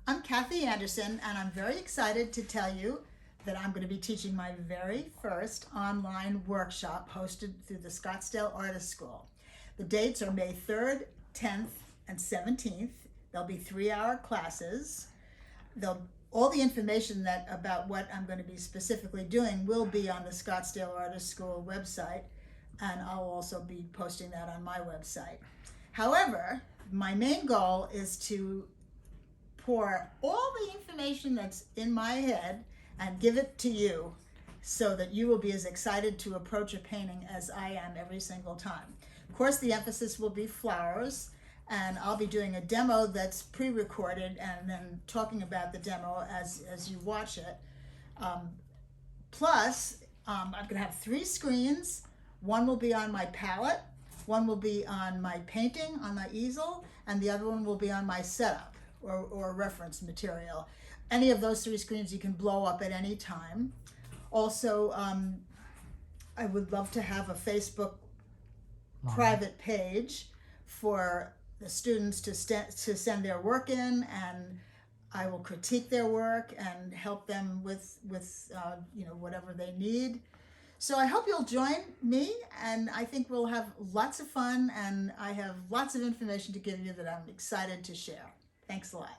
I'm Kathy Anderson, and I'm very excited to tell you that I'm going to be teaching my very first online workshop hosted through the Scottsdale Artist School. The dates are May 3rd, 10th, and 17th. There'll be 3-hour classes. All the information about what I'm going to be specifically doing will be on the Scottsdale Artist School website, and I'll also be posting that on my website. However, my main goal is to pour all the information that's in my head and give it to you so that you will be as excited to approach a painting as I am every single time. Of course, the emphasis will be flowers, and I'll be doing a demo that's pre-recorded and then talking about the demo as you watch it. Plus, I'm going to have 3 screens. One will be on my palette, one will be on my painting on my easel, and the other one will be on my setup or reference material. Any of those 3 screens you can blow up at any time. Also, I would love to have a Facebook private page for the students to send their work in, and I will critique their work and help them with whatever they need. So I hope you'll join me, and I think we'll have lots of fun, and I have lots of information to give you that I'm excited to share. Thanks a lot.